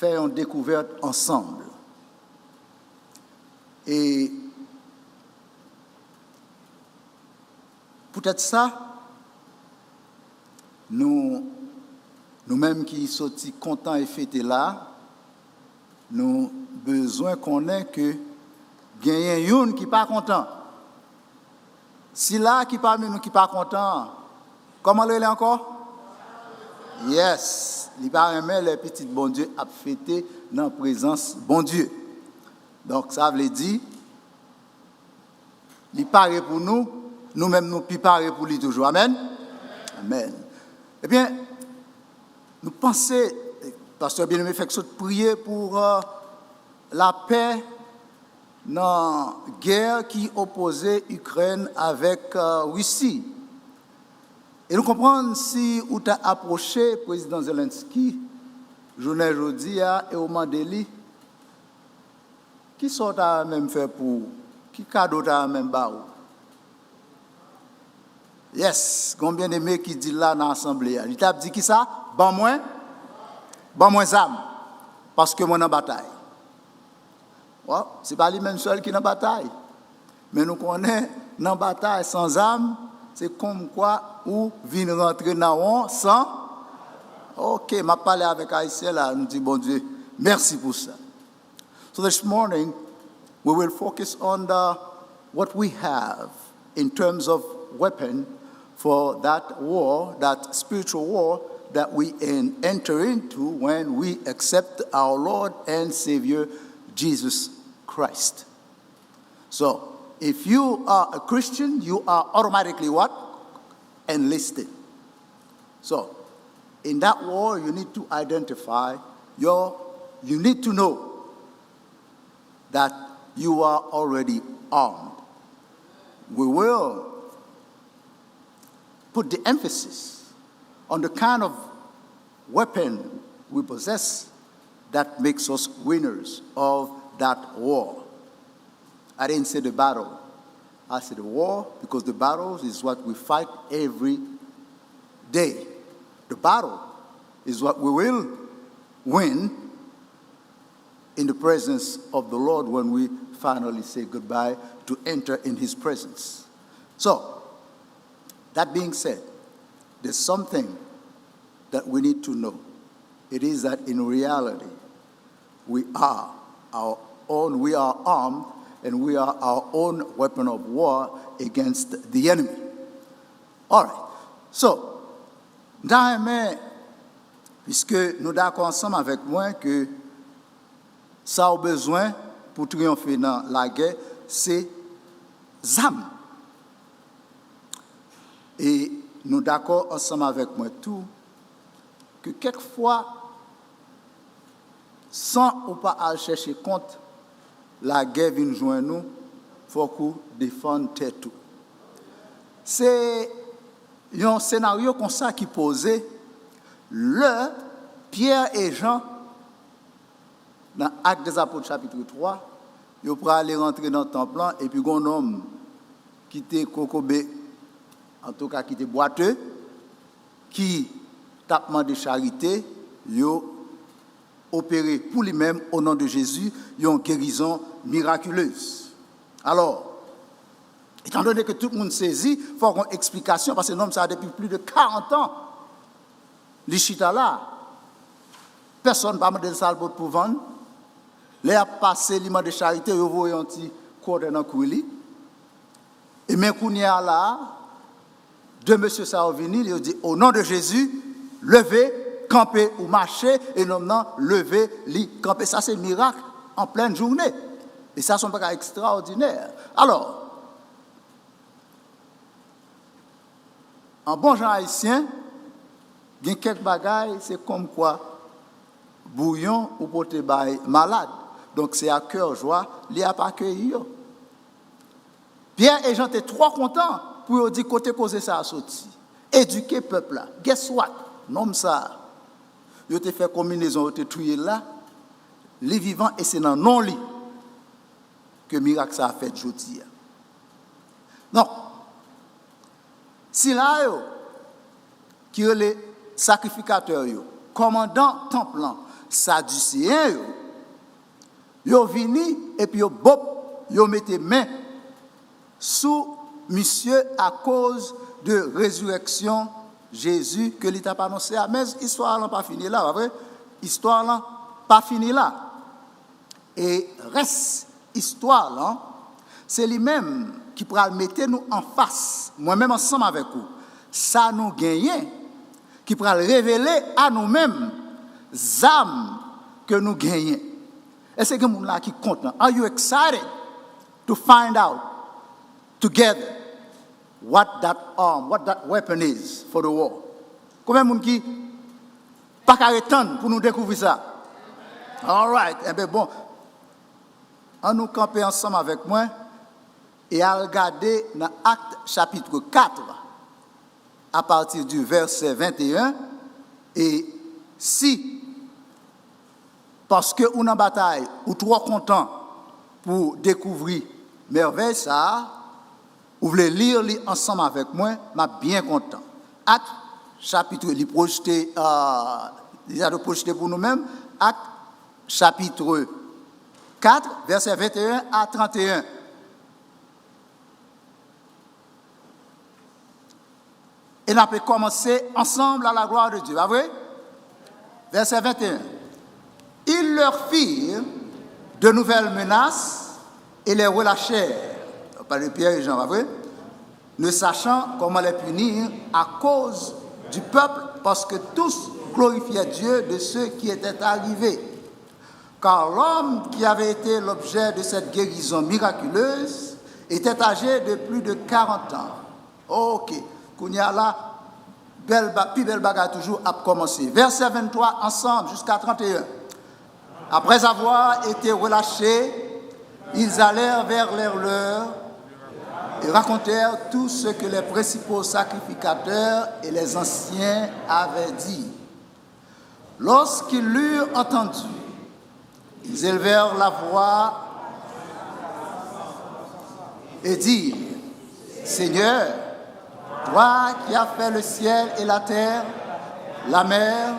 faire une découverte ensemble. Et peut-être ça, nous-mêmes qui sommes contents et fêtés là, nous besoin qu'on ait que gagner une qui pas content. Si là qui parmi nous qui pas content, comment le est encore? Yes, il pas aimer les petits bon Dieu à fêter dans la présence bon Dieu. Donc ça veut dire il paraît pour nous, nous-mêmes nous préparer pour lui toujours. Amen. Amen. Eh bien, nous pensons, pasteur bien-aimé, fait que prier pour la paix dans la guerre qui opposait l'Ukraine avec Russie. Et nous comprenons si vous avez approché le président Zelensky, journée aujourd'hui, et au Mandeli, qui sont à même fait pour, qui cadeau à même barreau. Yes, combien d'aimés qui dit là dans l'assemblée. Il t'a dit qui ça? Bon moins âme, parce que moi en bataille. Wow, c'est pas lui même seul qui est en bataille. Mais nous connaissons dans bataille sans âme, c'est comme quoi ou vient rentrer dans sans. OK, m'a parlé avec Haïtien là, nous dit bon Dieu, merci pour ça. So this morning we will focus on what we have in terms of weapon for that war, that spiritual war that we enter into when we accept our Lord and Savior Jesus Christ. So, if you are a Christian, you are automatically what? Enlisted. So, in that war, you need to identify you need to know that you are already armed. We will put the emphasis on the kind of weapon we possess that makes us winners of that war. I didn't say the battle. I said the war because the battle is what we fight every day. The battle is what we will win in the presence of the Lord when we finally say goodbye to enter in His presence. So, that being said, there's something that we need to know. It is that in reality, we are armed and we are our own weapon of war against the enemy. All right. So, puisque nous d'accord ensemble avec moi que ça a besoin pour triompher dans la guerre, c'est âmes. Et nous d'accord ensemble avec moi tout que quelquefois, sans ou pas aller chercher compte, la guerre vient joindre nous, il faut qu'on défende tête tout. C'est un scénario comme ça qui posait le Pierre et Jean dans Actes des Apôtres chapitre 3, ils pour aller rentrer dans le temple et puis un homme qui était cocobé, en tout cas qui était boiteux, qui tapement de charité, ils ont opéré pour lui-même au nom de Jésus, ils ont une guérison miraculeuse. Alors, étant donné que tout le monde saisit, il faut avoir une explication parce que l'homme ça a depuis plus de 40 ans. L'Ichita là, personne n'a pas de salle pour vendre. Les a passé l'image de charité, ils voient un petit corps dans le coulis. Et même quand il y a là, deux messieurs sont venus, ils ont dit au nom de Jésus, levez, campez ou marchez, et non, levez, campez. Ça, c'est un miracle en pleine journée. Et ça, c'est un bagage extraordinaire. Alors, en bon genre haïtien, il y a quelques bagailles, c'est comme quoi bouillon ou porter malade. Donc c'est à cœur joie, il n'y a pas accueilli. Pierre et Jean étaient trop contents pour dire côté causer ça a sorti. Éduquer peuple là. Guess what? Non ça. Ils ont fait combinaison, ils ont tué là. Les vivants et c'est dans non lit que miracle ça a fait aujourd'hui. Non. Si là qui est les sacrificateurs, commandant temple, Sadducéens, yo vini et puis yo mette main sous monsieur à cause de résurrection Jésus que l'État a annoncé. Mais l'histoire n'a pas fini là, vrai? Histoire n'a pas fini là. Et reste histoire là, c'est lui-même qui pourra mettre nous en face, moi-même ensemble avec vous. Ça nous gagne, qui pourra révéler à nous-mêmes les âmes que nous gagnons. Et c'est que nous là qui compte. Are you excited to find out together what that weapon is for the war? Combien de monde qui pas qu'à attendre pour nous découvrir ça? All right. Eh bien bon, on nous camper ensemble avec moi et à regarder dans Actes chapitre 4 à partir du verset 21 et si parce que on en bataille ou trop content pour découvrir merveille ça, vous voulez lire ensemble avec moi, m'a bien content. Acte chapitre il projeté déjà projeté pour nous-mêmes, Acte chapitre 4 verset 21 à 31. Et on peut commencer ensemble à la gloire de Dieu. Pas vrai? Verset 21. Ils leur firent de nouvelles menaces et les relâchèrent. Pas de Pierre et Jean, pas vrai? Ne sachant comment les punir à cause du peuple, parce que tous glorifiaient Dieu de ceux qui étaient arrivés. Car l'homme qui avait été l'objet de cette guérison miraculeuse était âgé de plus de 40 ans. Ok. Kounya là, plus belle bagarre toujours à commencer. Verset 23, ensemble jusqu'à 31. Après avoir été relâchés, ils allèrent vers leurs et racontèrent tout ce que les principaux sacrificateurs et les anciens avaient dit. Lorsqu'ils l'eurent entendu, ils élevèrent la voix et dirent, Seigneur, toi qui as fait le ciel et la terre, la mer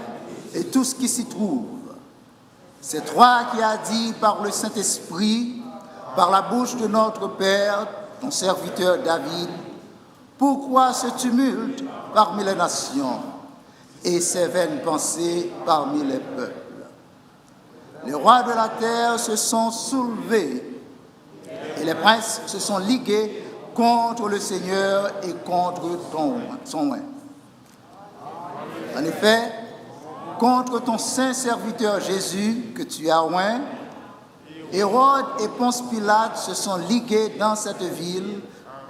et tout ce qui s'y trouve, c'est toi qui as dit par le Saint-Esprit, par la bouche de notre Père, ton serviteur David, pourquoi ce tumulte parmi les nations et ces vaines pensées parmi les peuples? Les rois de la terre se sont soulevés et les princes se sont ligués contre le Seigneur et contre son oint. En effet, contre ton saint serviteur Jésus que tu as oint, Hérode et Ponce Pilate se sont ligués dans cette ville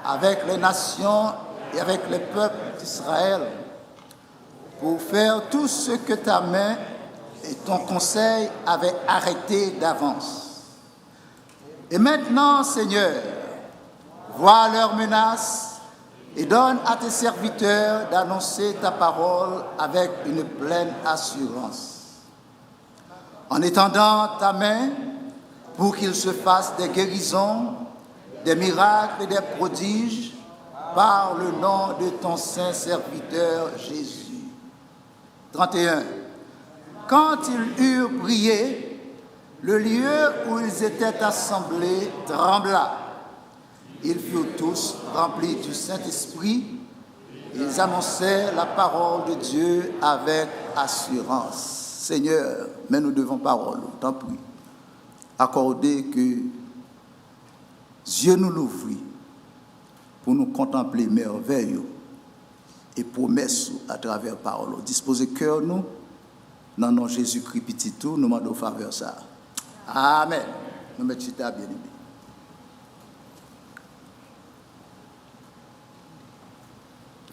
avec les nations et avec les peuples d'Israël pour faire tout ce que ta main et ton conseil avaient arrêté d'avance. Et maintenant, Seigneur, vois leurs menaces et donne à tes serviteurs d'annoncer ta parole avec une pleine assurance. En étendant ta main pour qu'il se fasse des guérisons, des miracles et des prodiges par le nom de ton saint serviteur Jésus. 31. Quand ils eurent prié, le lieu où ils étaient assemblés trembla. Ils furent tous remplis du Saint-Esprit. Ils annonçaient la parole de Dieu avec assurance. Seigneur, mais nous devons parole, t'en prie. Accorder que Dieu nous l'ouvre pour nous contempler merveilles et promesses à travers parole. Disposez cœur nous, dans nom Jésus-Christ petit tout, nous demandons faveur ça. Amen. Nous mettons chita bien aimé.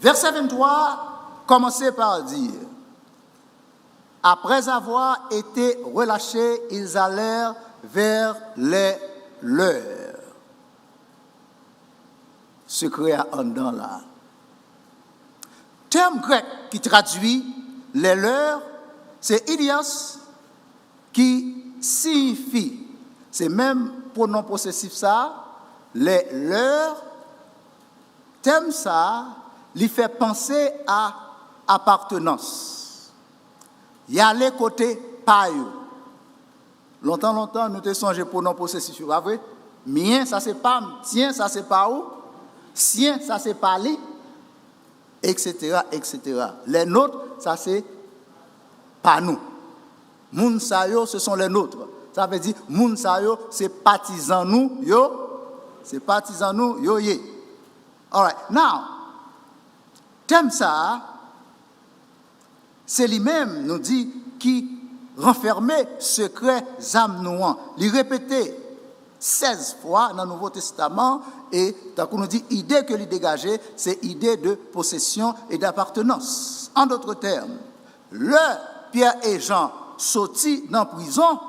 Verset 23, commencez par dire, après avoir été relâchés, ils allèrent vers les leurs. Secret en dedans là. Terme grec qui traduit les leurs, c'est idios qui signifie, c'est même pronom possessif ça, les leurs, terme ça, lui fait penser à appartenance. Il y a les côtés paillot. Longtemps, nous te songé pour non possessif, pas vrai? Mien, ça c'est pas, tien, ça c'est pas où? Sien, ça c'est pas lui, etc., etc. Les nôtres, ça c'est pas nous. Moun sa yo, ce sont les nôtres. Ça veut dire, moun sa yo, c'est partisans nous, yo. C'est partisans nous, yo, ye. All right. Now, thème ça, c'est lui-même, nous dit, qui renfermait secret âme nouant. Il répétait 16 fois dans le Nouveau Testament et tant qu'on nous dit idée que lui dégageait, c'est idée de possession et d'appartenance. En d'autres termes, le Pierre et Jean sortis dans la prison,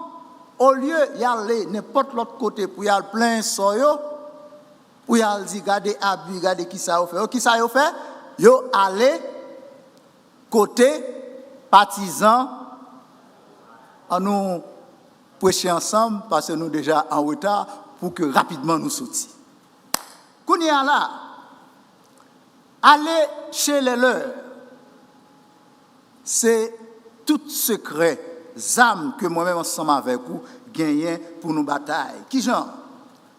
au lieu d'y aller n'importe l'autre côté pour y aller plein soyo, pour y aller dire regardez abus, regardez qui ça a fait. Qui ça a fait? Yo allé côté partisans en nous prêcher ensemble parce que nous déjà en retard pour que rapidement nous sortions. Qu'on y a là, aller chez les leurs, c'est tout secret, âme que moi-même ensemble avec vous gagnons pour nos batailles. Qui genre?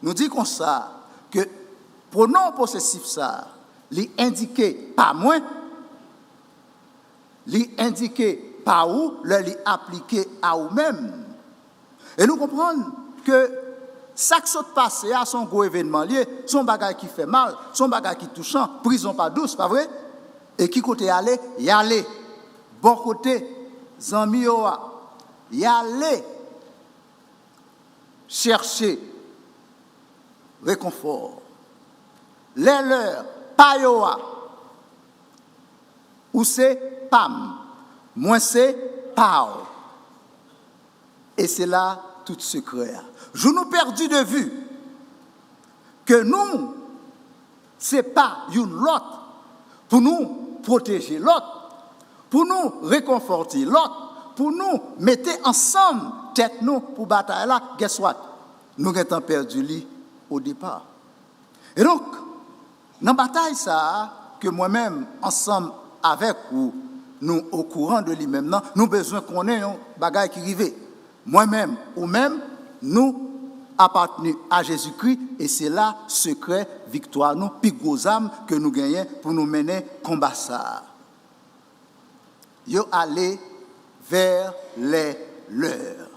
Nous dit comme ça que pronom possessif ça, les indiqué pas moins, les indiqué pas où, les appliqué à vous-même. Et nous comprenons que ça qui s'est passé à son gros événement lié, son bagage qui fait mal, son bagage qui touchant, prison pas douce, pas vrai? Et qui côté aller? Y aller. Bon côté, zami yoa, y aller chercher réconfort. Les leurs, pas yoa, ou c'est pam, moins c'est pao. Et c'est là tout secret. Je nous perdu de vue que nous, ce n'est pas une l'autre pour nous protéger l'autre, pour nous réconforter l'autre, pour nous mettre ensemble tête nous pour bataille là. Guess what? Nous avons perdu lui au départ. Et donc, dans la bataille ça, que moi-même, ensemble avec vous, nous au courant de lui maintenant, nous avons besoin qu'on ait un bagage qui arrive. Moi-même ou même, nous appartenons à Jésus-Christ et c'est là secret, victoire, nous, puis gros âmes que nous gagnons pour nous mener combat ça. Yo aller vers les leurs.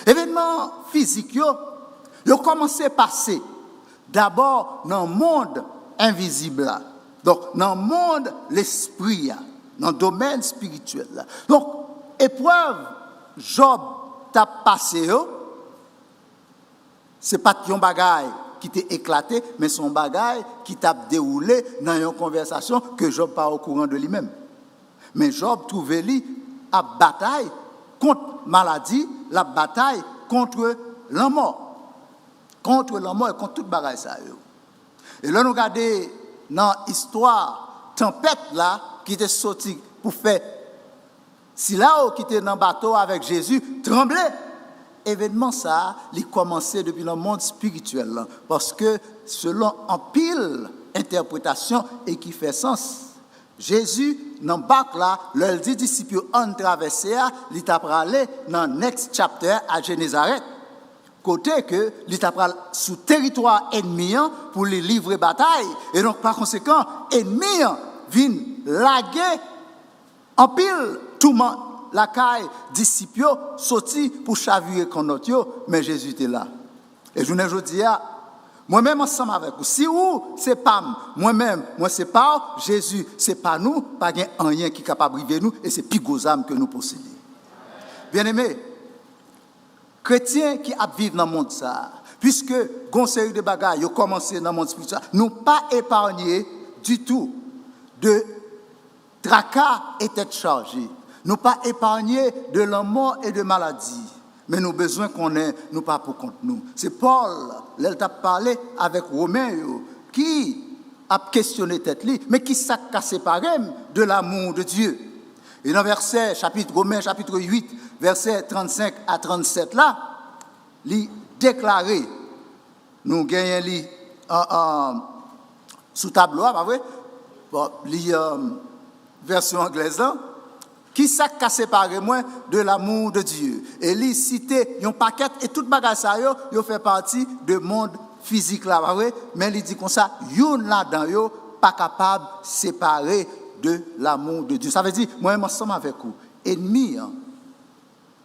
Événement physique, yo commencé à passer d'abord dans le monde invisible, donc dans le monde l'esprit, dans le domaine spirituel. Donc, épreuve, Job t'a passé, c'est pas un bagage qui t'a éclaté, mais son bagage qui t'a déroulé dans une conversation que Job pas au courant de lui-même. Mais Job trouvait lui à bataille contre maladie, la bataille contre la mort. Contre la mort et contre toute bagaille ça. Et là nous regardons dans l'histoire tempête là qui était sorti pour faire si là qui était dans le bateau avec Jésus tremblait. Événement ça, il commençait depuis le monde spirituel là, parce que selon en pile interprétation et qui fait sens. Jésus dans bac là, leur dit disciples en traversé, il t'a parlé dans next chapter à Génézareth. Côté que il t'a parlé sous territoire ennemi pour les livrer bataille et donc par conséquent ennemi vient laguer en pile tout le monde la caille disciples sorti pour chavirer contre notre mais Jésus était là. Et je ne dis moi-même ensemble avec vous. Si vous, c'est pas moi-même, moi c'est pas Jésus, c'est pas nous, pas rien qui est capable de briver nous, et c'est plus gros âme que nous possédons. Bien-aimés, chrétiens qui vivent dans le monde ça, puisque gon série de bagages ont commencé dans le monde spirituel, nous pas épargnés du tout de tracas et tête chargée. Nous pas épargnés de la mort et de maladie. Mais nous besoin qu'on ait, nous pas pour contre nous. C'est Paul, il a parlé avec Romain, qui a questionné tête lui, mais qui s'est séparé de l'amour de Dieu. Et dans Romains chapitre 8, versets 35 à 37 là, il déclaré, nous gagnons sous tableau, pas vrai? Bon, version anglaise là, Qui ça qui a séparé moi de l'amour de Dieu? Et lui cité un paquet et toute bagage ça yo fait partie de monde physique là, mais il dit comme ça, yon là-dedans yo pas capable de séparer de l'amour de Dieu. Ça veut dire moi ensemble avec vous, ennemi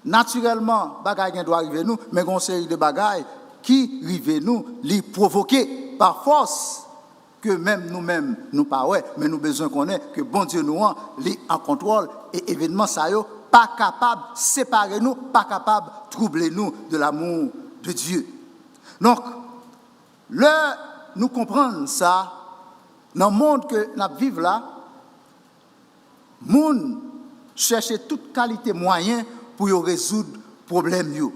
naturellement bagage doit arriver nous, mais une série de bagages qui arrivent nous, les provoquer par force que même nous-mêmes nous pas ouais, mais nous besoin qu'on ait que bon Dieu nous en contrôle et événement ça yo pas capable séparer nous, pas capable troubler nous de l'amour de Dieu. Donc nous comprenons ça dans le monde que nous vivons là, monde cherche toute qualité moyen pour résoudre problème yo.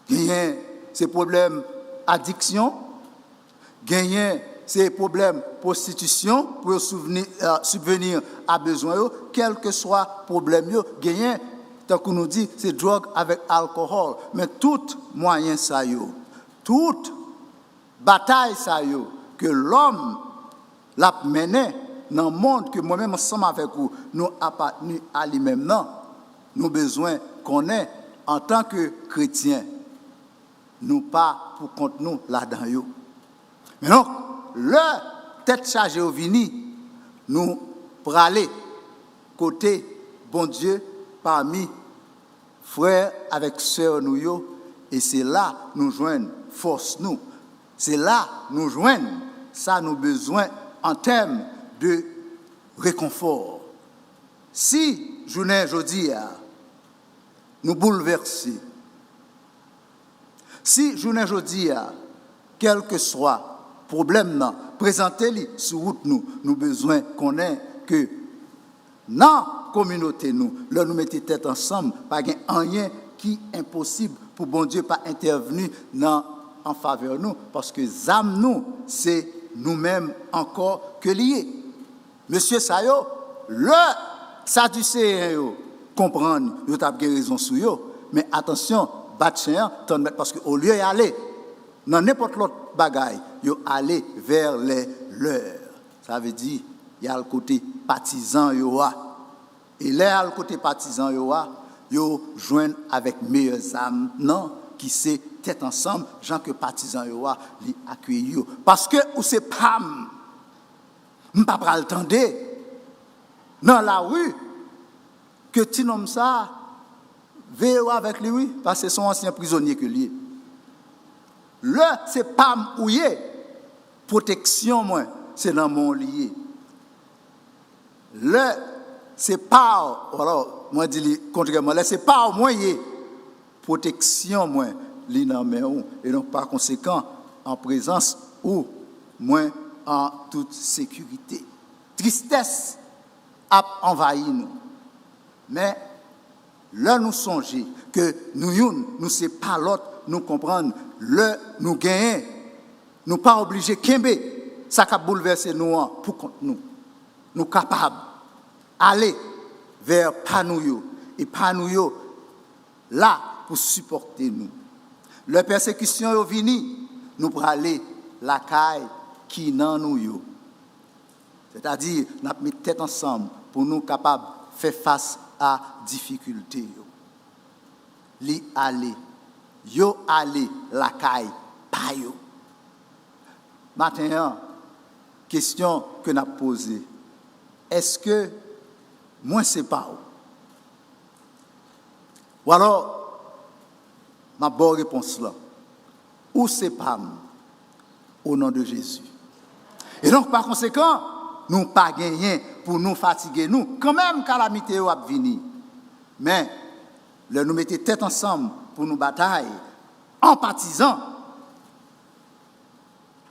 Gagner ces problèmes addiction, gagner ces problèmes prostitution pour subvenir à besoin yo, quel que soit problème yo, gagner tant qu'on nous dit c'est drogue avec alcool, mais tout moyen ça yo, toute bataille ça yo que l'homme l'a mené dans le monde que moi-même ensemble avec vous nous appartenons à lui-même non, nous besoin qu'on ait en tant que chrétien nous pas pour compte nous là-dedans yo. Mais donc le tête chargée au vini nous praler côté bon Dieu parmi frères avec sœurs nous yo, et c'est là nous joignent force nous. C'est là nous joignent ça nous besoin en termes de réconfort. Si journée aujourd'hui nous bouleverser, si journée aujourd'hui quel que soit problème présentez-le sur route nous besoin qu'on ait que dans communauté nous mettons tête ensemble, pas rien qui est impossible pour bon Dieu pas intervenir en faveur de nous, parce que âme nous c'est nous-mêmes encore que liés. Monsieur Sayo, le Sadducéen yo comprendre, yo t'a raison sur yo, mais attention, batchien parce que au lieu d'aller dans n'importe l'autre bagaille, yo aller vers les leurs. Ça veut dire il y a le côté partisan yo et là le côté partisan yo joindre avec meilleures âmes non qui c'est tête ensemble, gens que partisans yo li accueillir parce que ou c'est pam m'pa pral tande dans la rue que ti nom ça veille avec lui parce que son ancien prisonnier que lui le c'est pam ouye protection moi c'est dans mon lié le c'est pas alors moi dit contrairement là c'est pas moyen protection moi li nan men ou et donc par conséquent en présence ou moins en toute sécurité. Tristesse a envahi nous. Mais là nous songer que nous c'est pas l'autre nous comprendre le nous gagner nous pas obligé kembe ça cap bouleverser nous pour contre nous capable aller vers panouyo et panouyo là pour supporter nous. La persécution est venue, nous pour aller la caille qui nan nous yo. C'est-à-dire, nous avons mis tête ensemble pour nous capables de faire face à difficultés. Li aller, yo aller la caille, pas yo. Maintenant, question que nous avons posée. Est-ce que moi c'est pas ou alors ma bonne réponse là. Ou c'est pas au nom de Jésus. Et donc par conséquent, nous pas gagner pour nous fatiguer nous. Quand même calamité va venir. Mais nous mettons tête ensemble pour nous batailler en partisans.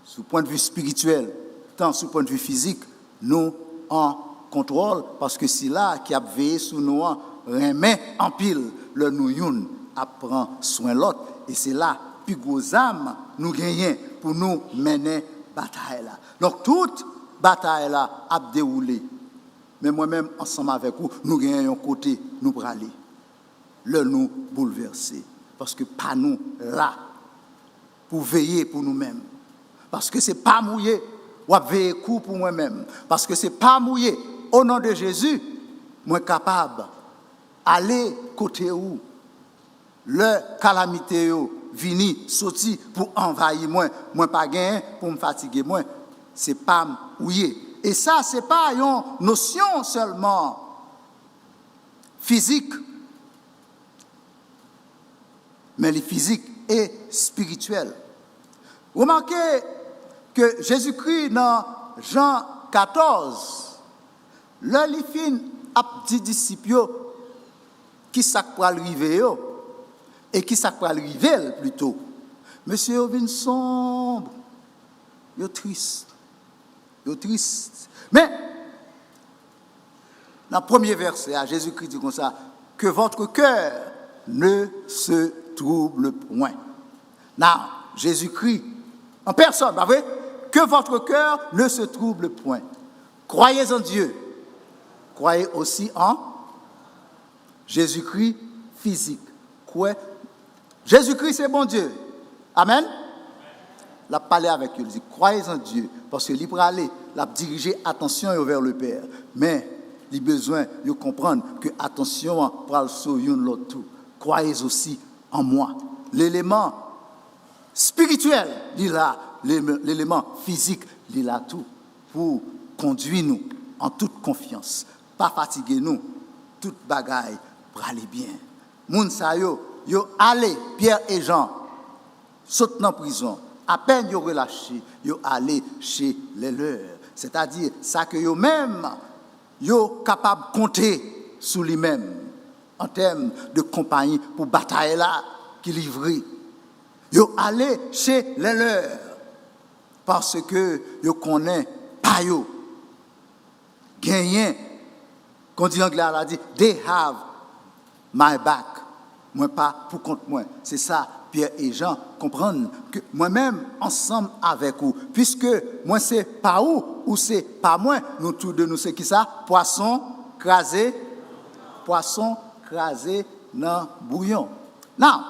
Sous point de vue spirituel, tant sous point de vue physique, nous en contrôle parce que c'est là qui a veillé sur nous remet en pile le nous youn apprend soin l'autre et c'est là plus gros âme nous gagnons pour nous mener bataille là. Donc toute bataille là a déroulé. Mais moi-même ensemble avec vous, nous gagnons un côté nous pour aller. Le nous bouleverser parce que pas nous là pour veiller pour nous-mêmes. Parce que c'est pas mouillé ou veiller coup pour moi-même parce que c'est pas mouillé au nom de Jésus moi capable aller côté où le calamité yo vini sorti pour envahir moi pas gain pour me fatiguer moi, c'est pas ouillé. Et ça c'est pas une notion seulement physique, mais les physiques et spirituelles. Remarquez que Jésus-Christ dans Jean 14, le fin a dit disciples qui ça pour arriver et qui ça pour arriver plutôt. Monsieur vient sombre, yo triste. Mais dans le premier verset, Jésus-Christ dit comme ça, que votre cœur ne se trouble point. Non, Jésus-Christ, en personne, pas vrai? Que votre cœur ne se trouble point. Croyez en Dieu. Croyez aussi en Jésus-Christ physique. Quoi? Jésus-Christ, c'est bon Dieu. Amen. La parler avec eux, il dit croyez en Dieu parce que libre aller, la diriger attention vers le Père. Mais il a besoin de comprendre que attention pour le sauver l'autre tout. Croyez aussi en moi. L'élément spirituel, il est là, l'élément physique, il est là tout pour conduire nous en toute confiance, pas fatiguer nous, toute bagaille pour aller bien. Moun sa yo allé Pierre et Jean sautent dans prison. À peine yo relâché, yo allé chez les leurs. C'est-à-dire ça que yo même yo capable compter sur lui-même en termes de compagnie pour bataille là qui livrer. Yo allé chez les leurs parce que yo connaît pas yo. Gagné quand dit anglais a dit they have my back. Moi pas pour compte moi. C'est ça Pierre et Jean comprennent que moi-même ensemble avec vous, puisque moi c'est pas vous ou c'est pas moi, nous tous deux nous c'est qui ça? Poisson crasé dans bouillon. Non.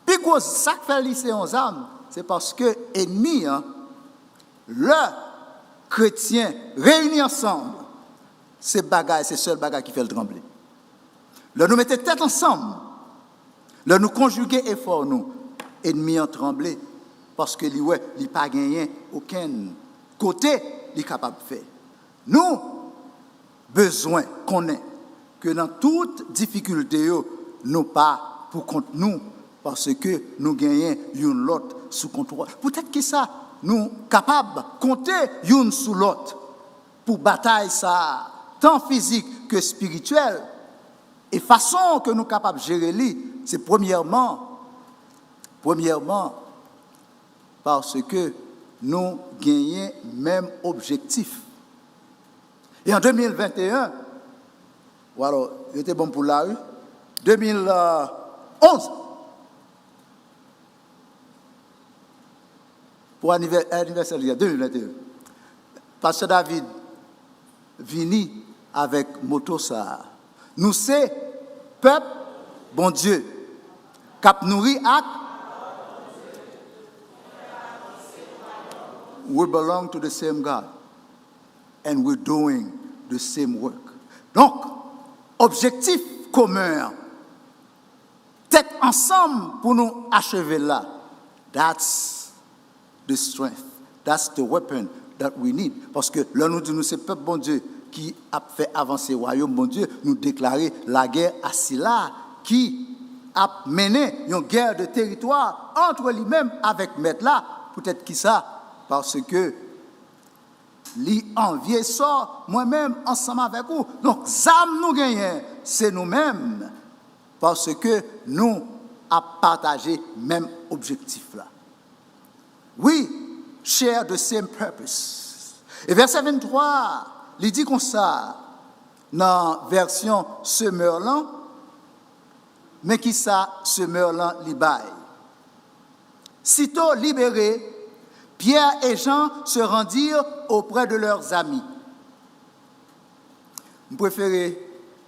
Puis quoi ça fait lycée en âme, c'est parce que ennemi le chrétien réunis ensemble, c'est seul bagage qui fait le trembler. Là nous mettons tête ensemble. Là nous conjuguer effort nous ennemi en tremblé parce que lui il pas gagné aucun côté il capable de faire. Nous besoin connaît que dans toute difficulté nous pas pour compte nous parce que nous gagnons une l'autre sous contrôle. Peut-être que ça nous capable compter une sous l'autre pour bataille ça tant physique que spirituelle. Et façon que nous capables de gérer lui, c'est premièrement parce que nous gagnons même objectif. Et en 2021, voilà, il était bon pour la rue, 2011, pour anniversaire 2021, Pasteur David vini avec moto ça. Nous c'est peuple bon Dieu cap nourri ak we belong to the same God and we're doing the same work. Donc objectif commun tête ensemble pour nous achever là. That's the strength. That's the weapon that we need parce que là nous dit nous c'est peuple bon Dieu qui a fait avancer le royaume, mon Dieu, nous déclarer la guerre à Silla, qui a mené une guerre de territoire entre lui-même avec Maître là, peut-être qui ça, parce que lui envier ça, moi-même, ensemble avec vous. Donc, zam nous gagnons, c'est nous-mêmes, parce que nous avons partagé le même objectif là. We share the same purpose. Et verset 23, il dit comme ça, dans la version Semerlan, mais qui ça, Semerlan libaye. Sitôt libérés, Pierre et Jean se rendirent auprès de leurs amis. Je préfère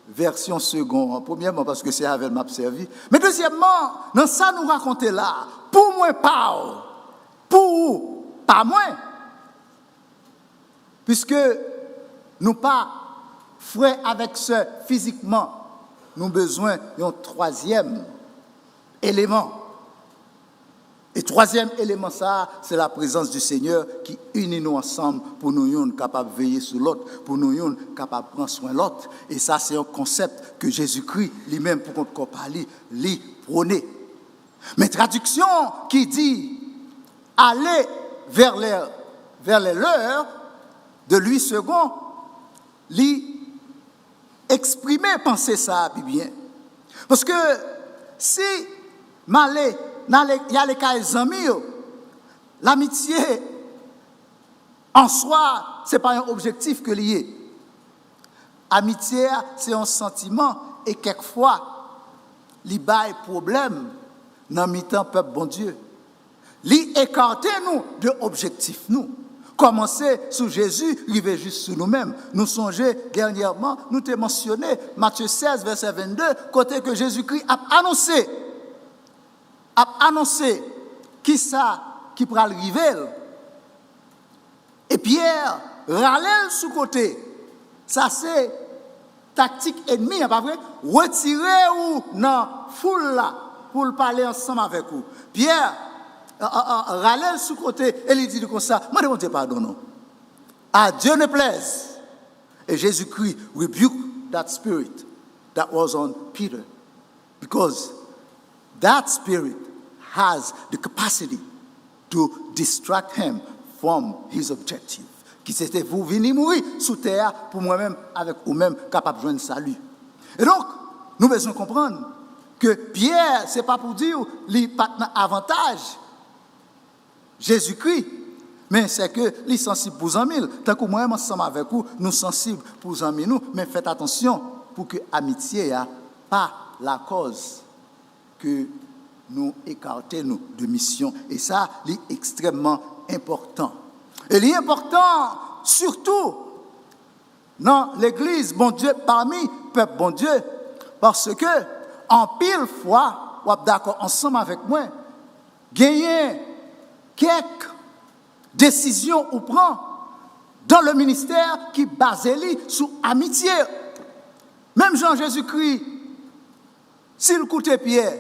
version seconde, premièrement parce que c'est avec m'a servi, mais deuxièmement, dans ça nous raconter là, pour moi pas, pour pas moi, puisque nous pas frère avec sœur physiquement, nous avons besoin d'un troisième élément. Et troisième élément, ça, c'est la présence du Seigneur qui unit nous ensemble pour nous être capables de veiller sur l'autre, pour nous être capables de prendre soin de l'autre. Et ça, c'est un concept que Jésus-Christ lui-même, pour qu'on parle, lui prône. Mais traduction qui dit aller vers les leurs de lui second, lui exprimer, penser ça bien. Parce que si malé il y a les cas des amis, l'amitié en soi, ce n'est pas un objectif que lié. Amitié, c'est un sentiment et quelquefois, il y a des problèmes dans le temps peuple bon Dieu. Il écarter nous de l'objectif nous. Commencer sous Jésus, arriver juste sur nous-mêmes. Nous songeons dernièrement, nous t'ai mentionné Matthieu 16, verset 22, côté que Jésus-Christ a annoncé qui ça qui pourra arriver. Et Pierre râle sous côté. Ça c'est tactique ennemie, pas vrai? Retirer ou dans foule là pour parler ensemble avec vous. Pierre râle sous côté et il dit comme ça, moi demandez pardon non. À Dieu ne plaise. Et Jésus-Christ rebuked that spirit that was on Peter because that spirit has the capacity to distract him from his objective. Qui c'était vous venir mourir sous terre pour moi-même avec vous-même capable de joindre salut. Et donc, nous devons comprendre que Pierre, ce n'est pas pour dire qu'il n'a pas avantage Jésus-Christ, mais c'est que les sensibles pour les amis. Tant que moi-même ensemble avec vous, nous sensibles pour les amis, mais faites attention pour que l'amitié n'a pas la cause que nous écartons de mission. Et ça, c'est extrêmement important. Et il est important, surtout, dans l'Église, bon Dieu, parmi le peuple bon Dieu, parce que, en pile fois, vous êtes d'accord ensemble avec moi, gagner quelques décisions ou prend dans le ministère qui basé sur amitié. Même Jean-Jésus-Christ, s'il coûtait Pierre,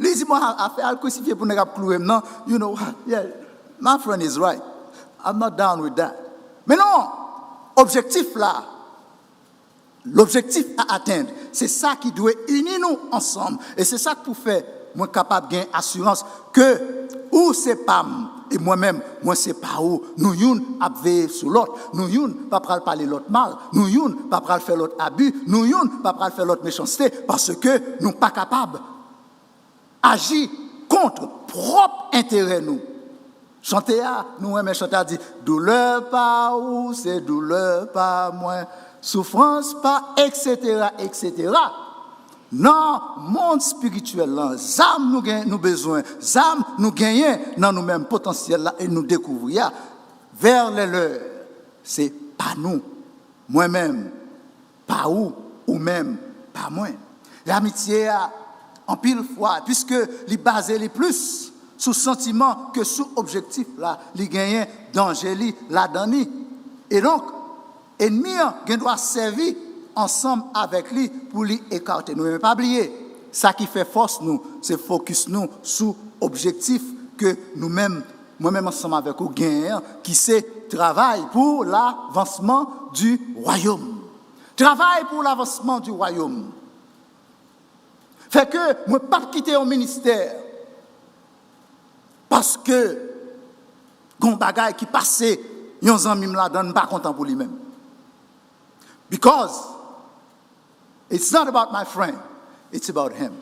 il dit, moi, à faire le crucifié pour ne pas clouer, non, you know, yeah, my friend is right. I'm not down with that. Mais non, objectif là, l'objectif à atteindre, c'est ça qui doit unir nous ensemble. Et c'est ça que pour faire, moi capable de gagner assurance que ou c'est pas et moi-même, moi c'est pas où nous youn à veiller sur l'autre, nous youn pas parler l'autre mal, nous youn pas faire l'autre abus, nous youn pas faire l'autre méchanceté parce que nous pas capables agir contre propre intérêt nous. Chanter à nous aimer chanter à dire douleur pas ou c'est douleur pas moins, souffrance pas etc. Non, monde spirituel là, zam nous besoin, zam nous gagnons dans nous-mêmes potentiel là et nous découvrir vers les leurs. C'est pas nous, moi-même, pas ou même pas moi. L'amitié en pile fois puisque les basé les plus sous sentiment que sous objectif là, les gagnent danger là dedans. Et donc ennemi doit servir ensemble avec lui pour lui écarter. Nous ne pas oublier, ça qui fait force nous, c'est focus nous sur objectif que nous-mêmes, moi-même ensemble avec vous, gagnons, qui c'est travail pour l'avancement du royaume. Travail pour l'avancement du royaume. Fait que moi pas quitter un ministère parce que gon bagay qui passait, yon zanmim la donne pas content pour lui-même. Because it's not about my friend, it's about him.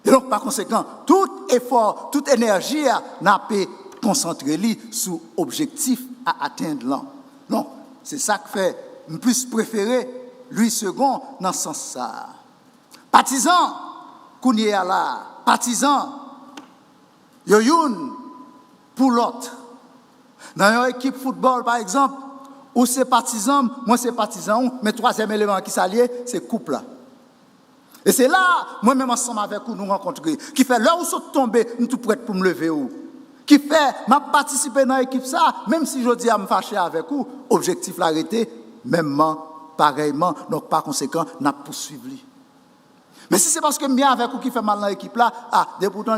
Et donc, par conséquent, tout effort, toute énergie n'a pas concentré sur l'objectif à atteindre là. Non, c'est ça que fait, je plus préférer lui second dans ce sens-là. Partisan, qu'on y est là, partisan, yoyoun pour l'autre. Dans une équipe football, par exemple, où c'est partisan, moi c'est partisan, mais troisième élément qui s'allie, c'est couple là. Et c'est là, moi-même ensemble avec vous, nous rencontrer, qui fait là où sont tombés, nous tout prêts pour me lever où. Qui fait, m'a participé dans l'équipe ça, même si je dis à me fâcher avec vous, objectif l'arrêter, mêmement, pareillement, donc par conséquent, n'a poursuivre. Mais si c'est parce que bien avec ou qui fait mal dans l'équipe là, pourtant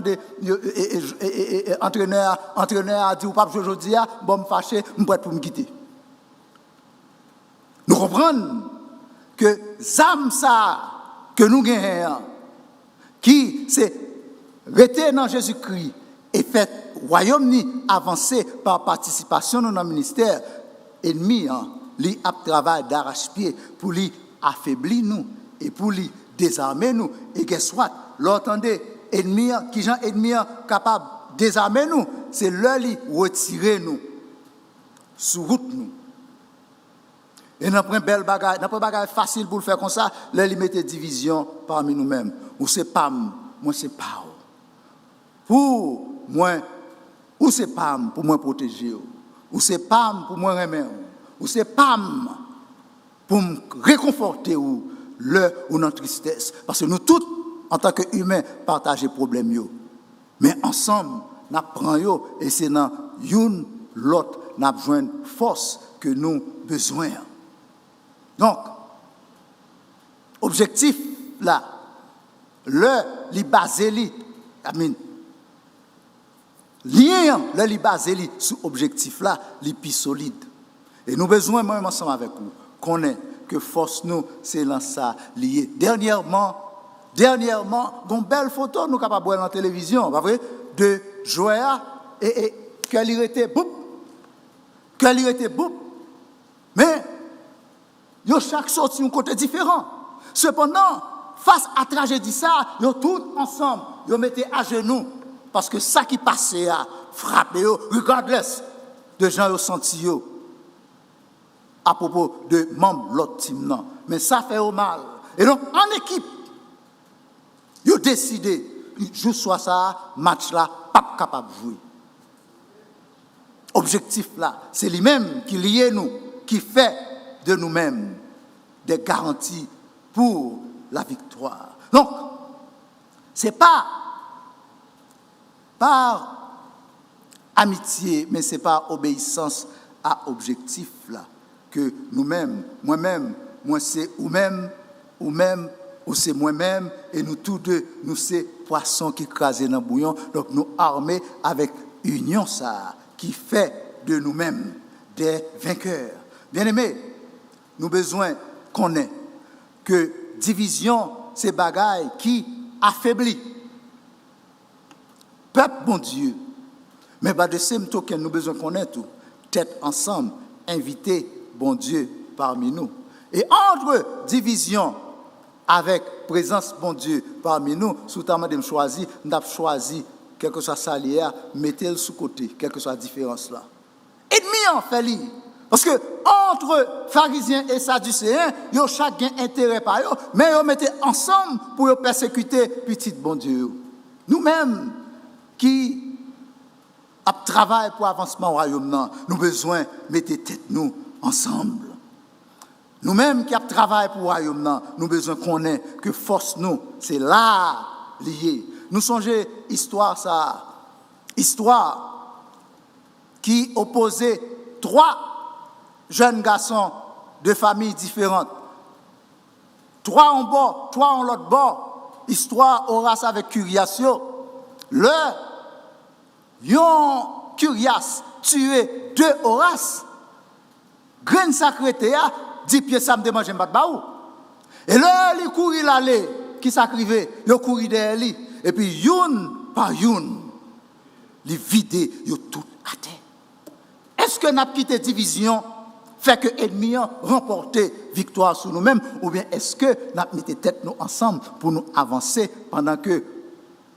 entraîneur a dit ou pas aujourd'hui, bon me fâcher, me prête pour me quitter. Nous comprenons que zam ça que nous gagnons, qui c'est rester dans Jésus-Christ et fait royaume ni avancer par participation dans le ministère, ennemi li a travail d'arrache-pied pour lui affaiblir nous et pour lui désarmer nous. Et que soit l'entendez ennemi qui gens ennemi capable désarmer nous, c'est leur li retirer nous sur route nous. Et n'a pas belle bagaille, n'a pas bagaille facile pour le faire comme ça, leur li mettre division parmi nous-mêmes. Ou c'est pas moi c'est pas pour moi ou c'est pas pour moi protéger ou c'est pas pour moi remettre ou c'est pas pour me réconforter ou dans tristesse parce que nous tous en tant qu'humains partageons les problèmes mais ensemble nous prenons et c'est dans une l'autre nous besoin force que nous besoin. Donc objectif là li basé amen lien le li basé sur objectif là li plus solide et nous besoin même ensemble avec vous connaître que force nous c'est dans ça lié dernièrement une belle photo nous capable voir dans la télévision pas vrai de Joël et qu'elle était boum mais yo chaque sorti un côté différent cependant face à tragédie ça yo tout ensemble yo mettez à genoux parce que ça qui passait a frappé yo regardless de gens yo senti yo à propos de membres l'autre team non mais ça fait au mal et donc en équipe yo décidé jour soit ça match là pas capable jouer objectif là c'est lui-même qui lie nous qui fait de nous-mêmes des garanties pour la victoire. Donc c'est pas par amitié mais c'est par obéissance à objectif là que nous-mêmes, moi-même, moi c'est ou-même, ou c'est moi-même, et nous tous deux, nous c'est poisson qui crasent dans le bouillon, donc nous armés avec union ça, qui fait de nous-mêmes des vainqueurs. Bien-aimés, nous besoin qu'on ait que division, c'est bagaille qui affaiblit. Peuple, bon Dieu, mais de ce token, nous besoin qu'on ait tout, tête ensemble, inviter bon Dieu parmi nous. Et entre division avec présence bon Dieu parmi nous, sous ta main de choisir, nous avons choisi, quel que soit ça lié, mettez-le sous côté, quelle que soit la différence là. Ennemi en fait lui. Parce que entre pharisiens et sadducéens, ils ont chacun intérêt par eux, mais ils mettez ensemble pour persécuter petit bon Dieu. Nous-mêmes qui travaillons pour l'avancement au royaume, nous besoin mettre tête nous ensemble. Nous-mêmes qui travaillons pour le royaume, nous besoin qu'on ait que force nous, c'est là lié. Nous songez histoire ça, histoire qui opposait 3 jeunes garçons de familles différentes. 3 en bord, 3 en l'autre bord. Histoire Horace avec Curiasio. Yon Curias tué 2 Horace. Grain secrétaire 10 pieds ça me demande pas de baou. Et là il courir l'aller qui s'acrivait, il courir derrière lui et puis youn par youn, les vider yo tout à terre. Est-ce que n'a quitté division fait que ennemi remporter victoire sur nous-mêmes ou bien est-ce que n'a mis tête nous ensemble pour nous avancer pendant que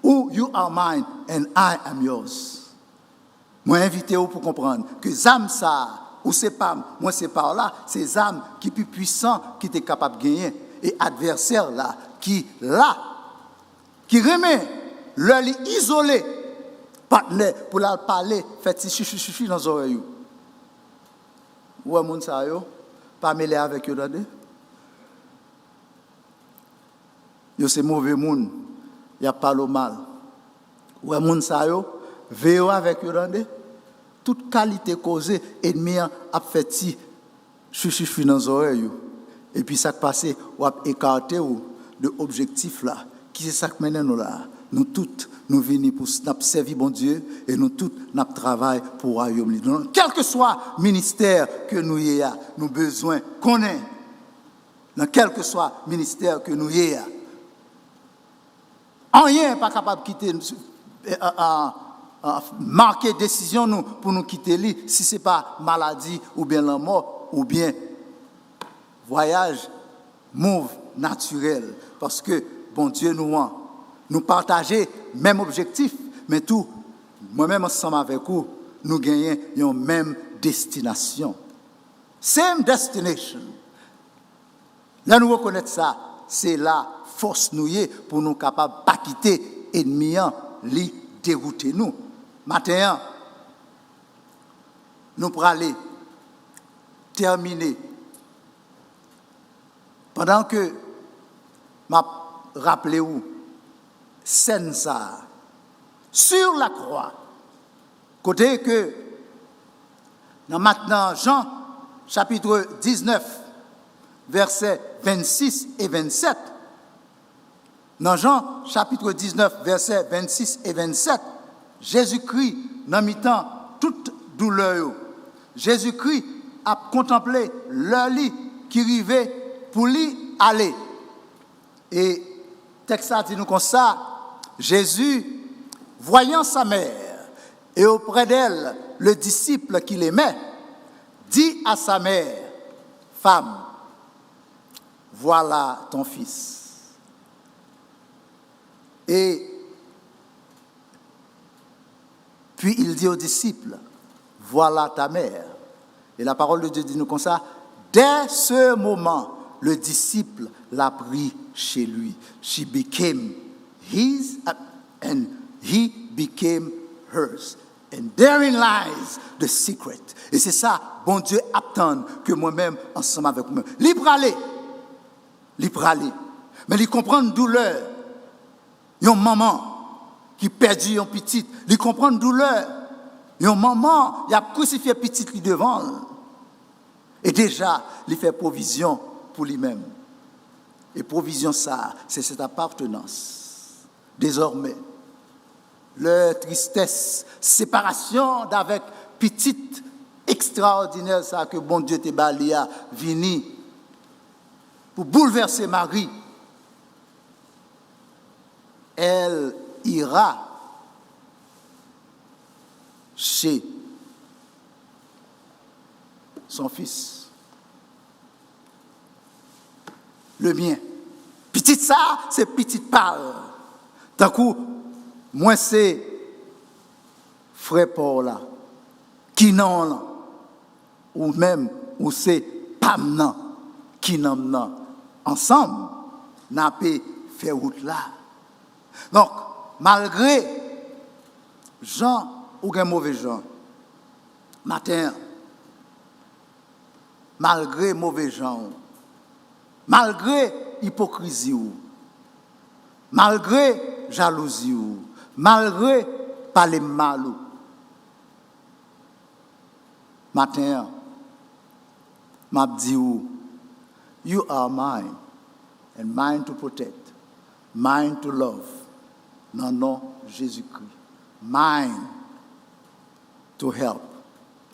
you are mine and I am yours. Moi invité vous pour comprendre que zam ça ou c'est pas moi c'est par là, ces âmes qui plus puissants qui étaient capables de gagner et adversaire là qui remet leur isolé partenaire pour leur parler fait chichi dans les oreilles. Ou moun sa yo pas mêler avec eux dedans. Yo c'est mauvais moun, y a pas le mal. Ou moun sa yo veille avec eux dedans. Toute qualité causée ennemi a fait chuchu dans les oreilles. Et puis ça qui passe, ou a écarté de l'objectif là. Qui c'est ça qui mène nous là? Nous toutes, nous venons pour servir bon Dieu et nous toutes, nous travaillons pour le royaume. Quel que soit le ministère que nous ayons, nous avons besoin qu'on ait. Dans quel que soit le ministère que nous ayons. Rien n'est pas capable de quitter, marquer décision nous, pour nous quitter lui, si ce n'est pas maladie ou bien la mort ou bien voyage, move naturel. Parce que bon Dieu nous partageons le même objectif, mais tout, moi-même ensemble avec vous, nous gagnons une même destination. Same destination. Là, nous reconnaissons ça, c'est la force nous pour nous capables de pas quitter l'ennemi, li dérouter nous. Maintenant, nous pourrons aller terminer. Pendant que m'a rappelé où scène ça sur la croix, côté que dans maintenant Jean chapitre 19 versets 26 et 27, dans Jean chapitre 19 versets 26 et 27, Jésus-Christ dans mi-temps toute douleur, Jésus-Christ a contemplé leur lit qui rivait pour lui aller. Et texte a dit nous comme ça, Jésus, voyant sa mère et auprès d'elle le disciple qu'il aimait, dit à sa mère, femme, voilà ton fils. Et puis il dit aux disciples, voilà ta mère. Et la parole de Dieu dit nous comme ça, dès ce moment, le disciple l'a pris chez lui. She became his and he became hers. And therein lies the secret. Et c'est ça, bon Dieu attend que moi-même, ensemble avec moi. Libre aller. Mais il comprend une douleur. Il y a une maman qui perdu un petit. Il comprend une douleur. Il y a une maman qui a crucifié petit lui devant. Et déjà, il fait provision pour lui-même. Et provision ça, c'est cette appartenance. Désormais, leur tristesse, séparation d'avec petite extraordinaire ça que bon Dieu te balia vini pour bouleverser Marie. Elle ira chez son fils. Le mien. Petite ça, c'est petite parle. D'un coup, moi c'est frère Paul là, qui non là, ou même, ou c'est pam nan, qui non nan. Ensemble, n'a pas fait route là. Donc, malgré Jean ou un mauvais Jean, matin, malgré mauvais Jean, malgré hypocrisie, malgré jalousie, malgré parler mal, matin, m'a dit, you are mine, and mine to protect, mine to love. Non, Jésus-Christ. Mine to help,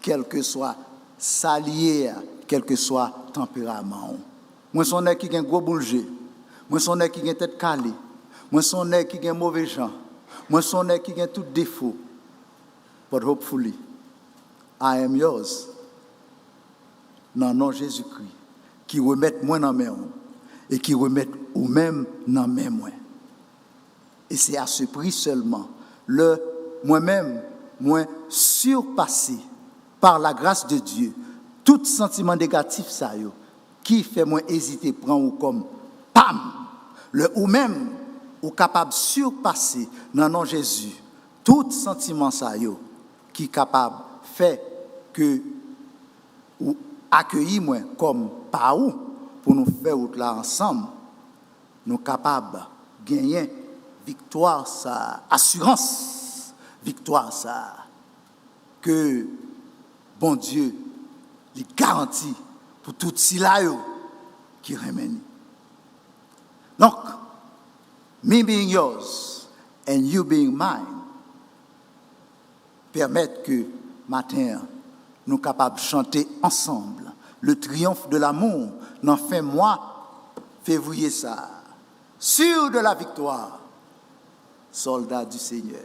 quel que soit salier, quel que soit tempérament. Moi, son nez qui a un gros boulger. Moi, son nez qui a une tête calée. Moi, son nez qui a un mauvais gens. Moi, son nez qui a tout défaut. But hopefully, I am yours. Non, Jésus-Christ, qui remet moi dans mes mains et qui remet ou même dans mes mains. Et c'est à ce prix seulement, moi-même, moi surpassé par la grâce de Dieu, tout sentiment négatif ça yo, qui fait moi hésiter prendre ou comme pam, le ou même ou capable de surpasser dans nom Jésus, tout sentiment ça yo, qui capable fait que ou accueillir moi comme par où pour nous faire route là ensemble, nous capables gagner victoire ça, assurance victoire ça, que bon Dieu lui garantit pour tout si là qui remène. Donc, me being yours and you being mine permettent que matin nous capables de chanter ensemble le triomphe de l'amour dans fin mois février ça, sûr de la victoire, soldats du Seigneur.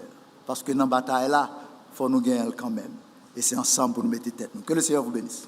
Parce que dans la bataille là, il faut nous gagner quand même. Et c'est ensemble pour nous mettre tête. Que le Seigneur vous bénisse.